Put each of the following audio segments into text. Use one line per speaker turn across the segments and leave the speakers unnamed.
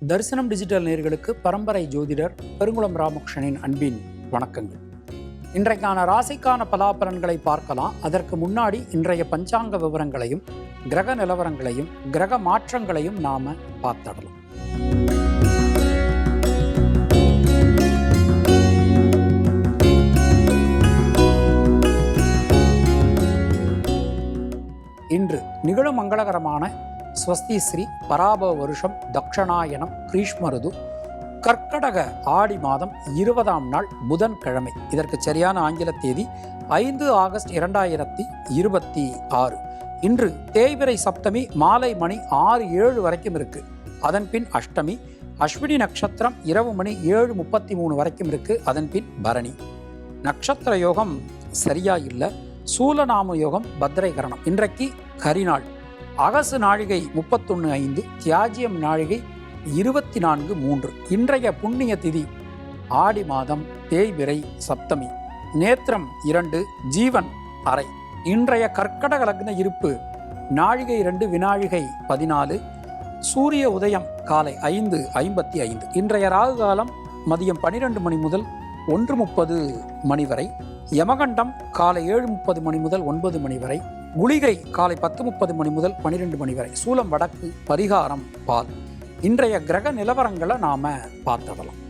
தரிசனம் டிஜிட்டல் நேயர்களுக்கு பரம்பரை ஜோதிடர் பெருங்குளம் ராமகிருஷ்ணனின் அன்பின் வணக்கங்கள். இன்றைக்கான ராசிக்கான பலாபலன்களை பார்க்கலாம். அதற்கு முன்னாடி இன்றைய பஞ்சாங்க விவரங்களையும் கிரக நிலவரங்களையும் கிரக மாற்றங்களையும் நாம பார்த்துடலாம். இன்று நிகழும் மங்களகரமான ஸ்வஸ்தி ஸ்ரீ பராபவ வருஷம் தக்ஷணாயனம் கிரீஷ்மருது கர்க்கடக ஆடி மாதம் 20ஆம் நாள் புதன்கிழமை. இதற்கு சரியான ஆங்கில தேதி 5 ஆகஸ்ட் 2026. இன்று தேய்பிறை சப்தமி மாலை மணி 6:07 வரைக்கும் இருக்கு. அதன் பின் அஷ்டமி, அஸ்வினி நட்சத்திரம் இரவு மணி 7:33 வரைக்கும் இருக்கு. அதன் பின் பரணி. நட்சத்திர யோகம் சரியா இல்லை. சூலநாம யோகம் பத்ரைகரணம். இன்றைக்கு கரிநாள். அகசு நாழிகை 31:05, தியாஜியம் நாழிகை 24:03. இன்றைய புண்ணிய திதி ஆடி மாதம் தேய்பிறை சப்தமி. நேத்திரம் 2, ஜீவன் அரை. இன்றைய கர்க்கடக லக்ன இருப்பு நாழிகை 2 வினாழிகை 14. சூரிய உதயம் காலை 5:55. இன்றைய ராகு காலம் மதியம் 12 மணி முதல் 1:30 மணி வரை. யமகண்டம் காலை 7:30 மணி முதல் 9 மணி வரை. குளிகை காலை 10:30 மணி முதல் 12 மணி வரை. சூலம் வடக்கு, பரிகாரம் பால். இன்றைய கிரக நிலவரங்களை நாம பார்த்துடலாம்.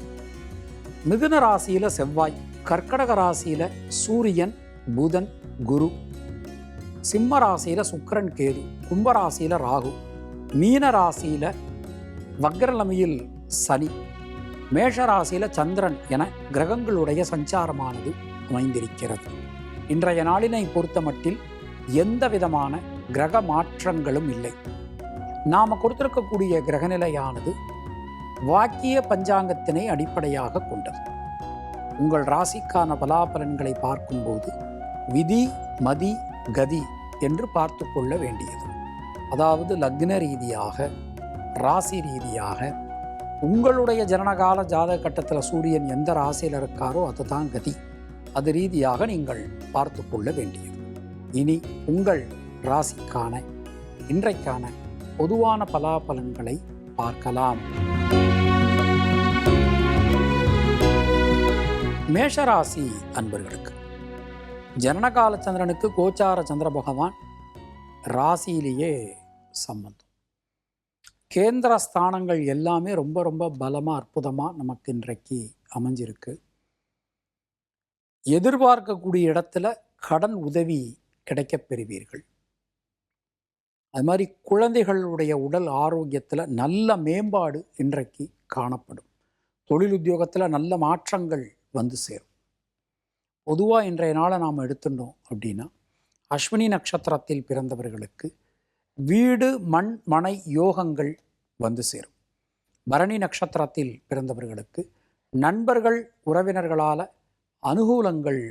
மிதுன ராசியில செவ்வாய், கர்க்கடக ராசியில சூரியன், புதன், குரு, சிம்ம ராசியில சுக்கிரன், கேது, கும்பராசியில ராகு, மீன ராசியில வக்ரலமையில் சனி, மேஷ ராசியில சந்திரன் என கிரகங்களுடைய சஞ்சாரமானது அமைந்திருக்கிறது. இன்றைய நாளினை பொறுத்த மட்டில் எந்த விதமான கிரக மாற்றங்களும் இல்லை. நாம கொடுத்திருக்கக்கூடிய கிரகநிலையானது வாக்கிய பஞ்சாங்கத்தினை அடிப்படையாக கொண்டது. உங்கள் ராசிக்கான பலாபலன்களை பார்க்கும்போது விதி, மதி, கதி என்று பார்த்து கொள்ள வேண்டியது. அதாவது லக்ன ரீதியாக, ராசி ரீதியாக, உங்களுடைய ஜனனகால ஜாதக கட்டத்தில் சூரியன் எந்த ராசியில் இருக்காரோ அதுதான் கதி. அது ரீதியாக நீங்கள் பார்த்து கொள்ள வேண்டியது. இனி உங்கள் ராசிக்கான இன்றைக்கான பொதுவான பலாபலன்களை பார்க்கலாம். மேஷராசி அன்பர்களுக்கு ஜனனகால சந்திரனுக்கு கோச்சார சந்திர பகவான் ராசியிலேயே சம்பந்தம். கேந்திர ஸ்தானங்கள் எல்லாமே ரொம்ப ரொம்ப பலமாக அற்புதமாக நமக்கு இன்றைக்கு அமைஞ்சிருக்கு. எதிர்பார்க்கக்கூடிய இடத்துல கடன் உதவி கிடைக்கப் பெறுவீர்கள். அது மாதிரி குழந்தைகளுடைய உடல் ஆரோக்கியத்தில் நல்ல மேம்பாடு இன்றைக்கு காணப்படும். தொழில் உத்தியோகத்தில் நல்ல மாற்றங்கள் வந்து சேரும். பொதுவாக இன்றைய நாளை நாம் எடுத்துட்டோம் அப்படின்னா அஸ்வினி நட்சத்திரத்தில் பிறந்தவர்களுக்கு வீடு, மண், மனை யோகங்கள் வந்து சேரும். பரணி நட்சத்திரத்தில் பிறந்தவர்களுக்கு நண்பர்கள், உறவினர்களால் அனுகூலங்கள்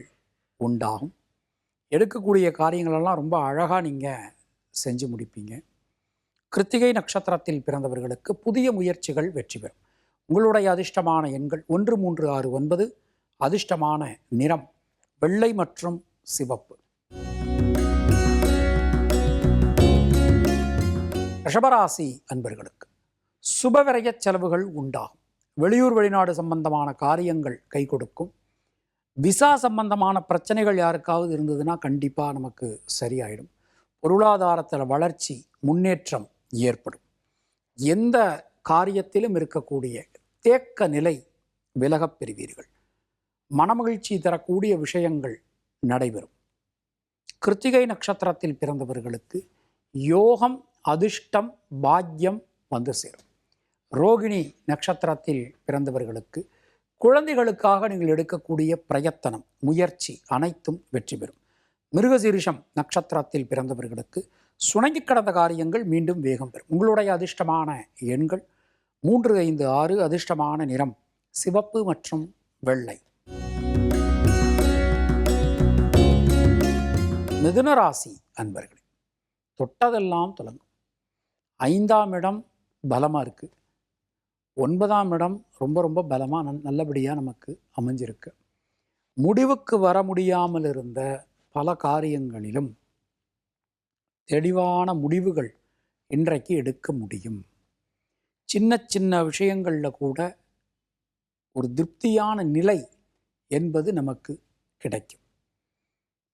உண்டாகும். எடுக்கக்கூடிய காரியங்களெல்லாம் ரொம்ப அழகாக நீங்கள் செஞ்சு முடிப்பீங்க. கிருத்திகை நட்சத்திரத்தில் பிறந்தவர்களுக்கு புதிய முயற்சிகள் வெற்றி பெறும். உங்களுடைய அதிர்ஷ்டமான எண்கள் 1, 3, 6, 9. அதிர்ஷ்டமான நிறம் வெள்ளை மற்றும் சிவப்பு. ரிஷபராசி அன்பர்களுக்கு சுபவிரய செலவுகள் உண்டாகும். வெளியூர் வெளிநாடு சம்பந்தமான காரியங்கள் கை கொடுக்கும். விசா சம்பந்தமான பிரச்சனைகள் யாருக்காவது இருந்ததுன்னா கண்டிப்பாக நமக்கு சரியாயிடும். பொருளாதாரத்தில் வளர்ச்சி, முன்னேற்றம் ஏற்படும். எந்த காரியத்திலும் இருக்கக்கூடிய தேக்க நிலை விலகப் பெறுவீர்கள். மனமகிழ்ச்சி தரக்கூடிய விஷயங்கள் நடைபெறும். கிருத்திகை நட்சத்திரத்தில் பிறந்தவர்களுக்கு யோகம், அதிர்ஷ்டம், பாக்கியம் வந்து சேரும். ரோகிணி நட்சத்திரத்தில் பிறந்தவர்களுக்கு குழந்தைகளுக்காக நீங்கள் எடுக்கக்கூடிய பிரயத்தனம், முயற்சி அனைத்தும் வெற்றி பெறும். மிருகசீரிஷம் நட்சத்திரத்தில் பிறந்தவர்களுக்கு சுணங்கி கடந்த காரியங்கள் மீண்டும் வேகம் பெறும். உங்களுடைய அதிர்ஷ்டமான எண்கள் 3, 5, 6. அதிர்ஷ்டமான நிறம் சிவப்பு மற்றும் வெள்ளை. மிதுன ராசி அன்பர்களே, தொட்டதெல்லாம் தொடங்கும். 5ஆம் இடம் பலமாக இருக்குது. 9ஆம் இடம் ரொம்ப ரொம்ப பலமாக நல்லபடியாக நமக்கு அமைஞ்சிருக்கு. முடிவுக்கு வர முடியாமல் இருந்த பல காரியங்களிலும் தெளிவான முடிவுகள் இன்றைக்கு எடுக்க முடியும். சின்ன சின்ன விஷயங்களில் கூட ஒரு திருப்தியான நிலை என்பது நமக்கு கிடைக்கும்.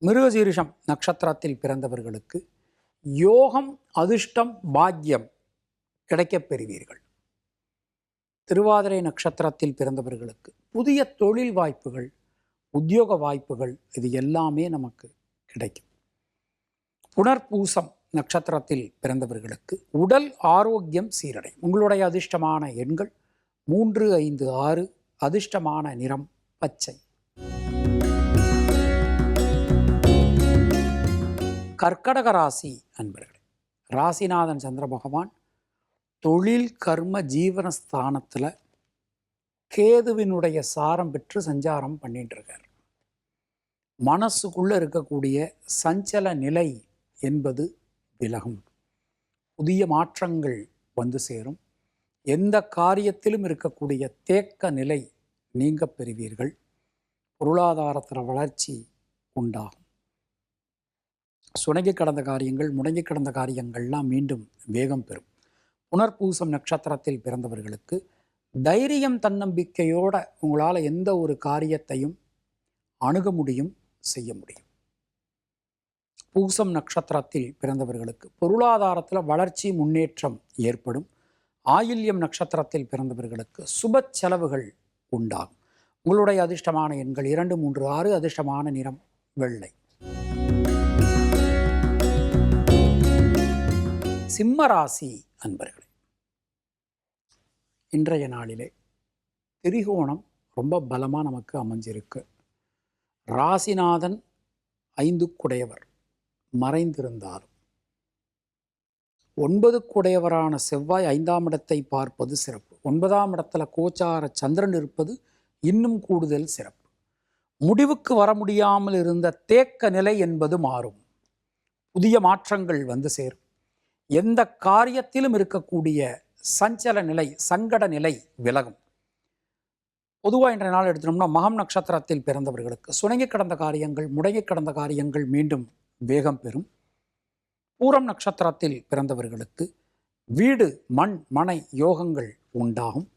மிருகசீரிஷம் நட்சத்திரத்தில் பிறந்தவர்களுக்கு யோகம், அதிர்ஷ்டம், பாக்கியம் கிடைக்கப் பெறுவீர்கள். திருவாதிரை நட்சத்திரத்தில் பிறந்தவர்களுக்கு புதிய தொழில் வாய்ப்புகள், உத்தியோக வாய்ப்புகள் இது எல்லாமே நமக்கு கிடைக்கும். புனர்பூசம் நட்சத்திரத்தில் பிறந்தவர்களுக்கு உடல் ஆரோக்கியம் சீரடையும். உங்களுடைய அதிர்ஷ்டமான எண்கள் 3, 5, 6. அதிர்ஷ்டமான நிறம் பச்சை. கர்க்கடக ராசி அன்பர்களே, ராசிநாதன் சந்திர பகவான் தொழில், கர்ம, ஜீவனஸ்தானத்தில் கேதுவினுடைய சாரம் பெற்று சஞ்சாரம் பண்ணிட்டு இருக்கார். மனசுக்குள்ளே இருக்கக்கூடிய சஞ்சல நிலை என்பது விலகும். புதிய மாற்றங்கள் வந்து சேரும். எந்த காரியத்திலும் இருக்கக்கூடிய தேக்க நிலை நீங்க பெறுவீர்கள். பொருளாதாரத்தில் வளர்ச்சி உண்டாகும். சுணங்கி கடந்த காரியங்கள், முடங்கி கடந்த காரியங்கள்லாம் மீண்டும் வேகம் பெறும். புனர்பூசம் நட்சத்திரத்தில் பிறந்தவர்களுக்கு தைரியம், தன்னம்பிக்கையோட உங்களால் எந்த ஒரு காரியத்தையும் அணுக முடியும், செய்ய முடியும். பூசம் நட்சத்திரத்தில் பிறந்தவர்களுக்கு பொருளாதாரத்தில் வளர்ச்சி, முன்னேற்றம் ஏற்படும். ஆயில்யம் நட்சத்திரத்தில் பிறந்தவர்களுக்கு சுப செலவுகள் உண்டாகும். உங்களுடைய அதிர்ஷ்டமான எண்கள் 2, 3, 6. அதிர்ஷ்டமான நிறம் வெள்ளை. சிம்ம ராசி அன்பர்களே, இன்றைய நாளிலே திரிகோணம் ரொம்ப பலமாக நமக்கு அமைஞ்சிருக்கு. ராசிநாதன் 5 குடையவர் மறைந்திருந்தாலும் 9 குடையவரான செவ்வாய் 5ஆம் இடத்தை பார்ப்பது சிறப்பு. 9ஆம் இடத்துல கோச்சார சந்திரன் இருப்பது இன்னும் கூடுதல் சிறப்பு. முடிவுக்கு வர முடியாமல் இருந்த தேக்க நிலை என்பது மாறும். புதிய மாற்றங்கள் வந்து சேரும். எந்த காரியத்திலும் இருக்கக்கூடிய சஞ்சல நிலை, சங்கட நிலை விலகும். பொதுவாக இன்றைய நாள் எடுத்துனோம்னா மகம் நட்சத்திரத்தில் பிறந்தவர்களுக்கு சுணங்கி கடந்த காரியங்கள், முடங்கி கடந்த காரியங்கள் மீண்டும் வேகம் பெறும். பூரம் நட்சத்திரத்தில் பிறந்தவர்களுக்கு வீடு, மண், மனை யோகங்கள் உண்டாகும்.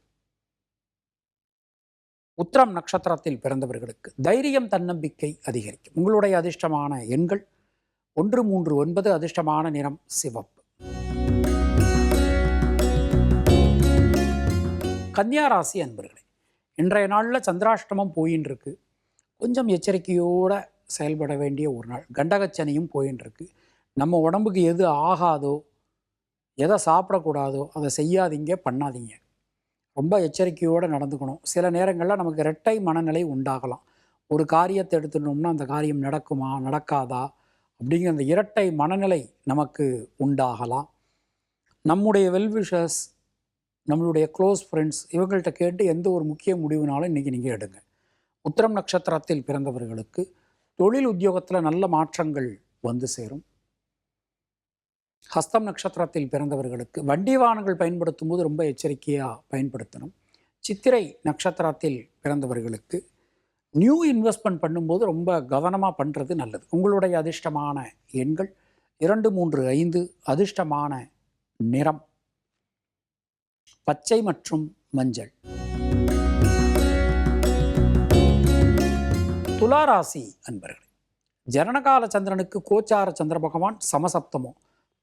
உத்திரம் நட்சத்திரத்தில் பிறந்தவர்களுக்கு தைரியம், தன்னம்பிக்கை அதிகரிக்கும். உங்களுடைய அதிர்ஷ்டமான எண்கள் 1, 3, 9. அதிர்ஷ்டமான நிறம் சிவப்பு. கன்னியா ராசி அன்பர்களே, இன்றைய நாளில் சந்திராஷ்டமம் போயின்னு இருக்கு. கொஞ்சம் எச்சரிக்கையோடு செயல்பட வேண்டிய ஒரு நாள். கண்டகச்சனியும் போயின்னு இருக்கு. நம்ம உடம்புக்கு எது ஆகாதோ, எதை சாப்பிடக்கூடாதோ அதை செய்யாதீங்க, பண்ணாதீங்க. ரொம்ப எச்சரிக்கையோடு நடந்துக்கணும். சில நேரங்களில் நமக்கு இரட்டை மனநிலை உண்டாகலாம். ஒரு காரியத்தை எடுத்துட்டோம்னா அந்த காரியம் நடக்குமா, நடக்காதா அப்படிங்கிற அந்த இரட்டை மனநிலை நமக்கு உண்டாகலாம். நம்முடைய வெல்விஷர்ஸ், நம்மளுடைய க்ளோஸ் ஃப்ரெண்ட்ஸ் இவங்கள்ட்ட கேட்டு எந்த ஒரு முக்கிய முடிவுனாலும் இன்றைக்கி நீங்கள் எடுங்க. உத்திரம் நட்சத்திரத்தில் பிறந்தவர்களுக்கு தொழில், உத்தியோகத்தில் நல்ல மாற்றங்கள் வந்து சேரும். ஹஸ்தம் நட்சத்திரத்தில் பிறந்தவர்களுக்கு வண்டி வாகனங்கள் பயன்படுத்தும் போது ரொம்ப எச்சரிக்கையாக பயன்படுத்தணும். சித்திரை நட்சத்திரத்தில் பிறந்தவர்களுக்கு நியூ இன்வெஸ்ட்மெண்ட் பண்ணும்போது ரொம்ப கவனமாக பண்ணுறது நல்லது. உங்களுடைய அதிர்ஷ்டமான எண்கள் 2, 3, 5. அதிர்ஷ்டமான நிறம் பச்சை மற்றும் மஞ்சள். துளாராசி அன்பர்களே, ஜனனகால சந்திரனுக்கு கோச்சார சந்திர பகவான் சமசப்தமோ,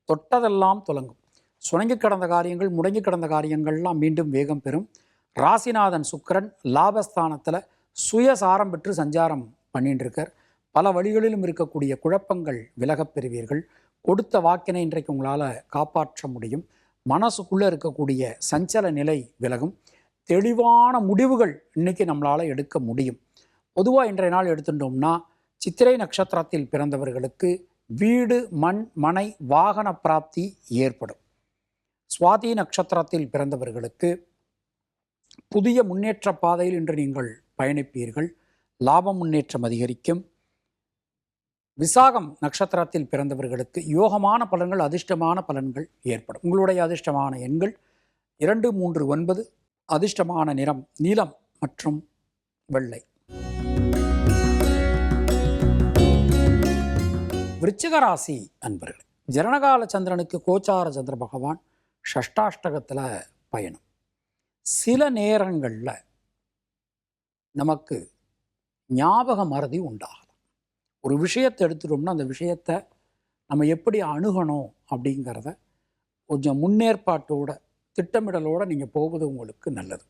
தொட்டதெல்லாம் துலங்கும். சுணங்கி கடந்த காரியங்கள், முடங்கி கடந்த காரியங்கள்லாம் மீண்டும் வேகம் பெறும். ராசிநாதன் சுக்கிரன் லாபஸ்தானத்தில் சுயசாரம் பெற்று சஞ்சாரம் பண்ணிட்டு இருக்கார். பல வழிகளிலும் இருக்கக்கூடிய குழப்பங்கள் விலகப் பெறுவீர்கள். கொடுத்த வாக்கினை இன்றைக்கு உங்களால் காப்பாற்ற முடியும். மனசுக்குள்ளே இருக்கக்கூடிய சஞ்சல நிலை விலகும். தெளிவான முடிவுகள் இன்றைக்கி நம்மளால் எடுக்க முடியும். பொதுவாக இன்றைய நாள் எடுத்துட்டோம்னா சித்திரை நட்சத்திரத்தில் பிறந்தவர்களுக்கு வீடு, மண், மனை, வாகன பிராப்தி ஏற்படும். சுவாதி நட்சத்திரத்தில் பிறந்தவர்களுக்கு புதிய முன்னேற்ற பாதையில் இன்று நீங்கள் பயணிப்பீர்கள். லாபம், முன்னேற்றம் அதிகரிக்கும். விசாகம் நட்சத்திரத்தில் பிறந்தவர்களுக்கு யோகமான பலன்கள், அதிர்ஷ்டமான பலன்கள் ஏற்படும். உங்களுடைய அதிர்ஷ்டமான எண்கள் 2, 3, 9. அதிர்ஷ்டமான நிறம் நீலம் மற்றும் வெள்ளை. விருச்சிக ராசி அன்பர்களே, ஜனனகால சந்திரனுக்கு கோச்சார சந்திர பகவான் ஷஷ்டாஷ்டகத்தில் பயணம். சில நேரங்களில் நமக்கு ஞாபக மறதி உண்டாகலாம். ஒரு விஷயத்தை எடுத்துட்டோம்னா அந்த விஷயத்தை நம்ம எப்படி அணுகணும் அப்படிங்கிறத கொஞ்சம் முன்னேற்பாட்டோட திட்டமிடலோடு நீங்கள் போவது உங்களுக்கு நல்லது.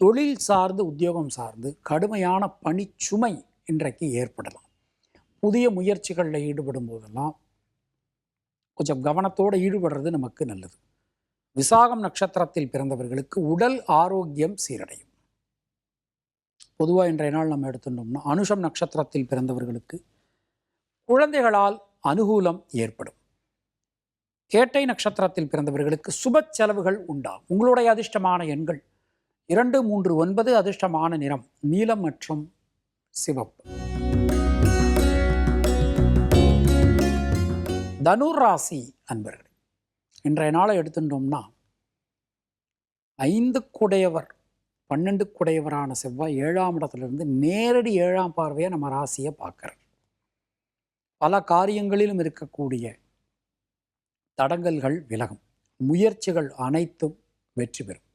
தொழில் சார்ந்து உத்தியோகம் சார்ந்து கடுமையான பணிச்சுமை இன்றைக்கு ஏற்படலாம். புதிய முயற்சிகளில் ஈடுபடும் போதெல்லாம் கொஞ்சம் கவனத்தோடு ஈடுபடுறது நமக்கு நல்லது. விசாகம் நட்சத்திரத்தில் பிறந்தவர்களுக்கு உடல் ஆரோக்கியம் சீரடையும். பொதுவாக இன்றைய நாள் நம்ம எடுத்துட்டோம்னா அனுஷம் நட்சத்திரத்தில் பிறந்தவர்களுக்கு குழந்தைகளால் அனுகூலம் ஏற்படும். கேட்டை நட்சத்திரத்தில் பிறந்தவர்களுக்கு சுப செலவுகள் உண்டாகும். உங்களுடைய அதிர்ஷ்டமான எண்கள் 2, 3, 9. அதிர்ஷ்டமான நிறம் நீலம் மற்றும் சிவப்பு. தனுர் ராசி அன்பர்கள், இன்றைய நாளை எடுத்துட்டோம்னா 5 குடையவர் 12 குடையவரான செவ்வாய் 7ஆம் இடத்திலிருந்து நேரடி 7ஆம் பார்வையை நம்ம ராசியை பார்க்குறார். பல காரியங்களிலும் இருக்கக்கூடிய தடங்கல்கள் விலகும். முயற்சிகள் அனைத்தும் வெற்றி பெறும்.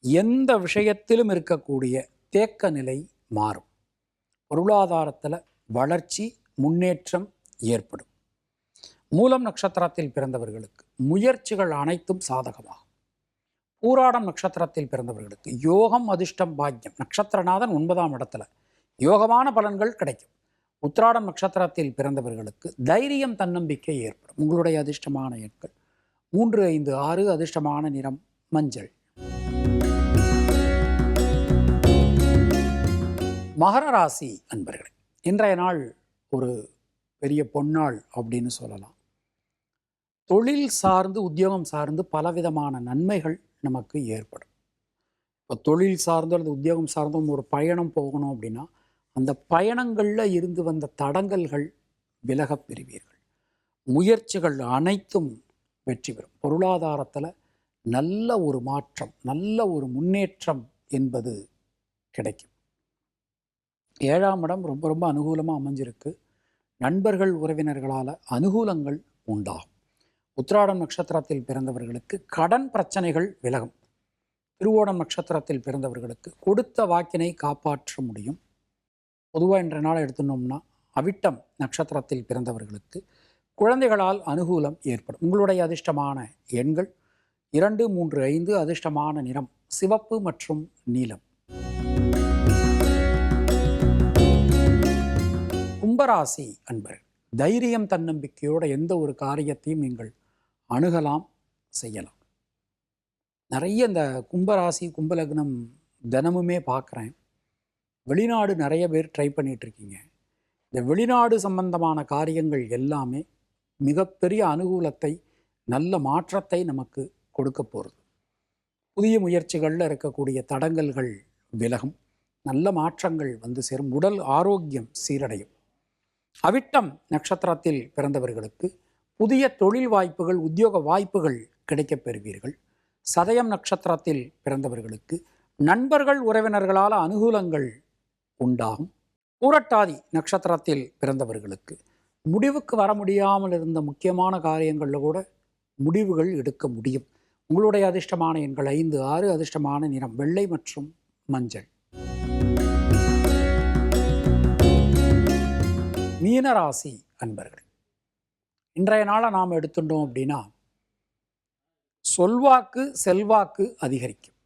எந்த விஷயத்திலும் இருக்கக்கூடிய தேக்க நிலை மாறும். பொருளாதாரத்தில் வளர்ச்சி முன்னேற்றம் ஏற்படும். மூலம் நட்சத்திரத்தில் பிறந்தவர்களுக்கு முயற்சிகள் அனைத்தும் சாதகமாகும். பூராடம் நட்சத்திரத்தில் பிறந்தவர்களுக்கு யோகம் அதிர்ஷ்டம் பாக்கியம். நட்சத்திரநாதன் 9ஆம் இடத்துல யோகமான பலன்கள் கிடைக்கும். உத்திராடம் நட்சத்திரத்தில் பிறந்தவர்களுக்கு தைரியம் தன்னம்பிக்கை ஏற்படும். உங்களுடைய அதிர்ஷ்டமான எண்கள் 3, 5, 6. அதிர்ஷ்டமான நிறம் மஞ்சள். மகர ராசி அன்பர்களே, இன்றைய நாள் ஒரு பெரிய பொன்னாள் அப்படின்னு சொல்லலாம். தொழில் சார்ந்து உத்தியோகம் சார்ந்து பலவிதமான நன்மைகள் நமக்கு ஏற்படும். இப்போ தொழில் சார்ந்தோ அல்லது உத்தியோகம் சார்ந்தும் ஒரு பயணம் போகணும் அப்படின்னா அந்த பயணங்களில் இருந்து வந்த தடங்கல்கள் விலகப் பெறுவீர்கள். முயற்சிகள் அனைத்தும் வெற்றி பெறும். பொருளாதாரத்தில் நல்ல ஒரு மாற்றம், நல்ல ஒரு முன்னேற்றம் என்பது கிடைக்கும். 7ஆம் இடம் ரொம்ப ரொம்ப அனுகூலமாக அமைஞ்சிருக்கு. நண்பர்கள் உறவினர்களால் அனுகூலங்கள் உண்டாகும். உத்திராடம் நட்சத்திரத்தில் பிறந்தவர்களுக்கு கடன் பிரச்சனைகள் விலகும். திருவோணம் நட்சத்திரத்தில் பிறந்தவர்களுக்கு கொடுத்த வாக்கினை காப்பாற்ற முடியும். பொதுவாக இன்றைய நாளை எடுத்துனோம்னா அவிட்டம் நட்சத்திரத்தில் பிறந்தவர்களுக்கு குழந்தைகளால் அனுகூலம் ஏற்படும். உங்களுடைய அதிர்ஷ்டமான எண்கள் 2, 3, 5. அதிர்ஷ்டமான நிறம் சிவப்பு மற்றும் நீலம். கும்பராசி அன்பர்கள், தைரியம் தன்னம்பிக்கையோட எந்த ஒரு காரியத்தையும் நீங்கள் அணுகலாம், செய்யலாம். நிறைய இந்த கும்பராசி கும்பலக்னம் தினமுமே பார்க்குறேன். வெளிநாடு நிறைய பேர் ட்ரை பண்ணிகிட்ருக்கீங்க. இந்த வெளிநாடு சம்பந்தமான காரியங்கள் எல்லாமே மிகப்பெரிய அனுகூலத்தை, நல்ல மாற்றத்தை நமக்கு கொடுக்க போகிறது. புதிய முயற்சிகளில் இருக்கக்கூடிய தடங்கல்கள் விலகும். நல்ல மாற்றங்கள் வந்து சேரும். உடல் ஆரோக்கியம் சீரடையும். அவிட்டம் நட்சத்திரத்தில் பிறந்தவர்களுக்கு புதிய தொழில் வாய்ப்புகள், உத்தியோக வாய்ப்புகள் கிடைக்கப் பெறுவீர்கள். சதயம் நட்சத்திரத்தில் பிறந்தவர்களுக்கு நண்பர்கள் உறவினர்களால் அனுகூலங்கள் உண்டாகும். பூரட்டாதி நட்சத்திரத்தில் பிறந்தவர்களுக்கு முடிவுக்கு வர முடியாமல் இருந்த முக்கியமான காரியங்களில் கூட முடிவுகள் எடுக்க முடியும். உங்களுடைய அதிர்ஷ்டமான எண்கள் 5, 6. அதிர்ஷ்டமான நிறம் வெள்ளை மற்றும் மஞ்சள். மீனராசி அன்பர்கள், இன்றைய நாளை நாம் எடுத்துட்டோம் அப்படின்னா சொல்வாக்கு செல்வாக்கு அதிகரிக்கும்.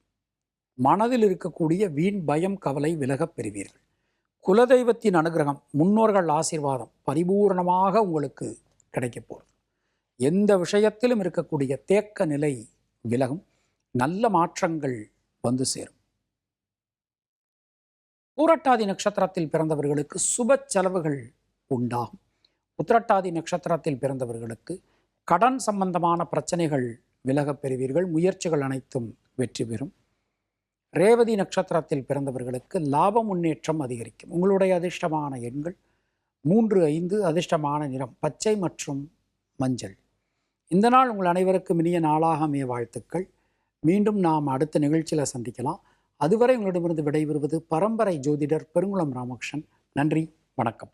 மனதில் இருக்கக்கூடிய வீண் பயம் கவலை விலகப் பெறுவீர்கள். குலதெய்வத்தின் அனுகிரகம், முன்னோர்கள் ஆசீர்வாதம் பரிபூர்ணமாக உங்களுக்கு கிடைக்கப் போகிறது. எந்த விஷயத்திலும் இருக்கக்கூடிய தேக்க நிலை விலகும். நல்ல மாற்றங்கள் வந்து சேரும். பூரட்டாதி நட்சத்திரத்தில் பிறந்தவர்களுக்கு சுப செலவுகள் உண்டாகும். உத்திரட்டாதி நட்சத்திரத்தில் பிறந்தவர்களுக்கு கடன் சம்பந்தமான பிரச்சனைகள் விலகப் பெறுவீர்கள். முயற்சிகள் அனைத்தும் வெற்றி பெறும். ரேவதி நட்சத்திரத்தில் பிறந்தவர்களுக்கு லாப முன்னேற்றம் அதிகரிக்கும். உங்களுடைய அதிர்ஷ்டமான எண்கள் 3, 5. அதிர்ஷ்டமான நிறம் பச்சை மற்றும் மஞ்சள். இந்த நாள் உங்கள் அனைவருக்கும் இனிய நாளாக அமைய வாழ்த்துக்கள். மீண்டும் நாம் அடுத்த நிகழ்ச்சியில் சந்திக்கலாம். அதுவரை உங்களிடமிருந்து விடைபெறுவது பரம்பரை ஜோதிடர் பெருங்குளம் ராமகிருஷ்ணன். நன்றி, வணக்கம்.